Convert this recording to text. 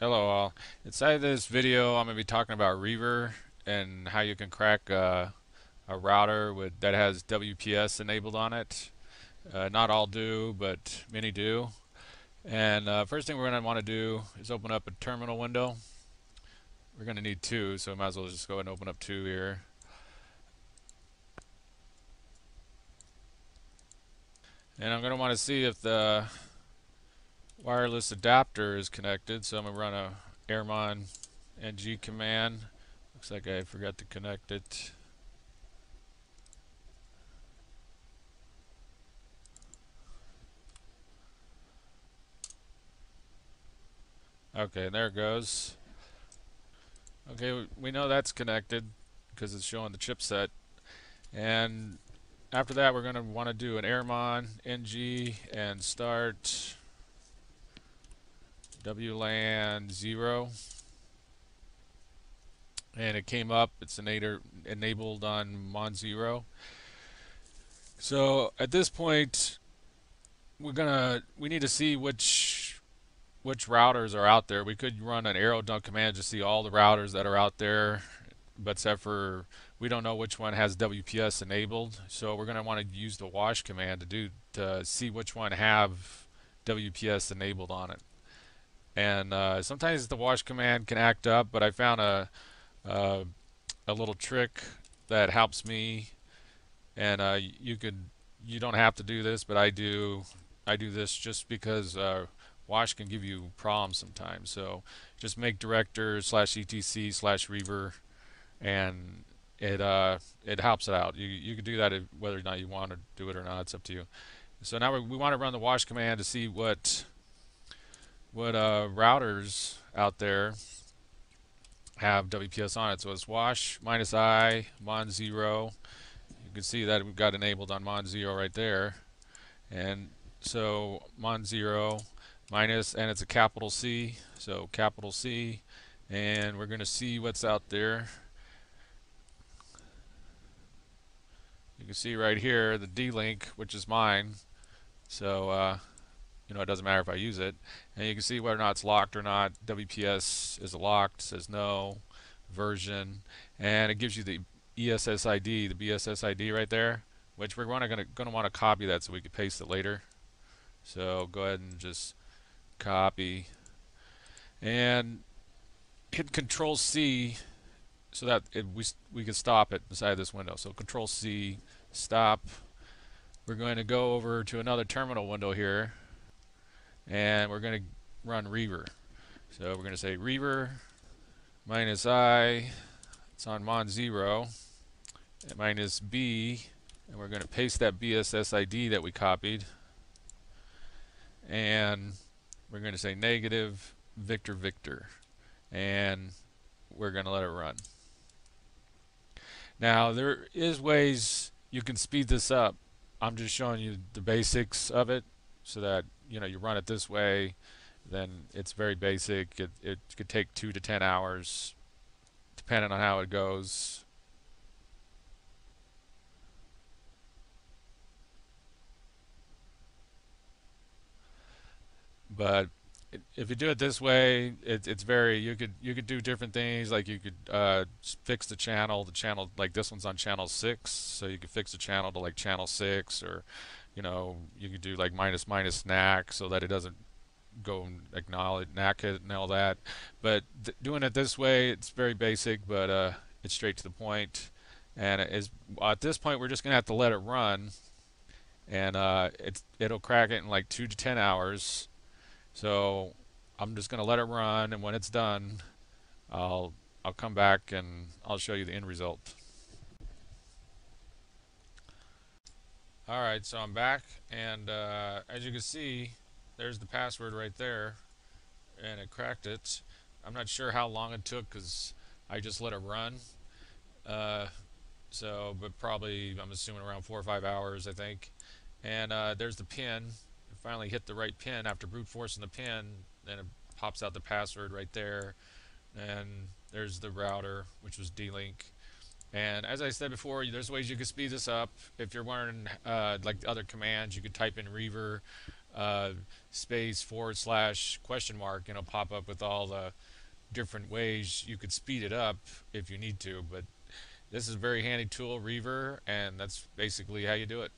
Hello all. Inside this video I'm going to be talking about Reaver and how you can crack a router that has WPS enabled on it. Not all do, but many do. And first thing we're going to want to do is open up a terminal window. We're going to need two, so we might as well just go ahead and open up two here. And I'm going to want to see if the wireless adapter is connected, so I'm going to run a airmon ng command. Looks like I forgot to connect it. Okay, there it goes. Okay, we know that's connected because it's showing the chipset. And after that, we're going to want to do an airmon ng and start WLAN 0. And it came up, it's enabled on Mon 0. So at this point, we need to see which routers are out there. We could run an arrow dump command to see all the routers that are out there, but except for we don't know which one has WPS enabled. So we're going to want to use the wash command to see which one have WPS enabled on it. And sometimes the wash command can act up, but I found a, a little trick that helps me. And you don't have to do this, but I do this just because wash can give you problems sometimes. So just make director /etc /reaver, and it helps it out. You can do that whether or not you want to do it or not. It's up to you. So now we want to run the wash command to see what routers out there have WPS on it. So it's wash -I mon 0. You can see that we've got enabled on mon 0 right there. And so mon 0 minus, and it's a capital C, so capital C, and we're going to see what's out there. You can see right here the D-Link, which is mine, so it doesn't matter if I use it. And you can see whether or not it's locked or not. WPS is locked, says no, version, and it gives you the ESSID, the BSSID right there, which we're going to want to copy that so we can paste it later. So go ahead and just copy and hit Control C so that we can stop it inside this window. So Control C, stop. We're going to go over to another terminal window here, and we're going to run Reaver. So we're going to say Reaver -I, it's on mon 0, and -B, and we're going to paste that BSSID that we copied, and we're going to say negative Victor Victor, and we're going to let it run. Now there is ways you can speed this up. I'm just showing you the basics of it so that you run it this way, then it's very basic. It could take 2 to 10 hours depending on how it goes. But if you do it this way, it's very you could do different things. Like you could fix the channel. The channel, like this one's on channel 6, so you could fix the channel to like channel 6, or you could do like minus knack so that it doesn't go and acknowledge knack it and all that. But doing it this way, it's very basic, but it's straight to the point. And at this point we're just gonna have to let it run, and it'll crack it in like 2 to 10 hours. So I'm just going to let it run, and when it's done, I'll come back and I'll show you the end result. Alright, so I'm back, and as you can see, there's the password right there, and it cracked it. I'm not sure how long it took because I just let it run. Uh, but probably, I'm assuming around 4 or 5 hours, I think. And there's the pin. Finally hit the right pin after brute forcing the pin, then it pops out the password right there, and there's the router, which was D-Link. And as I said before, there's ways you can speed this up. If you're wondering like the other commands, you could type in Reaver uh, space forward slash question mark, and it'll pop up with all the different ways you could speed it up if you need to. But this is a very handy tool, Reaver, and that's basically how you do it.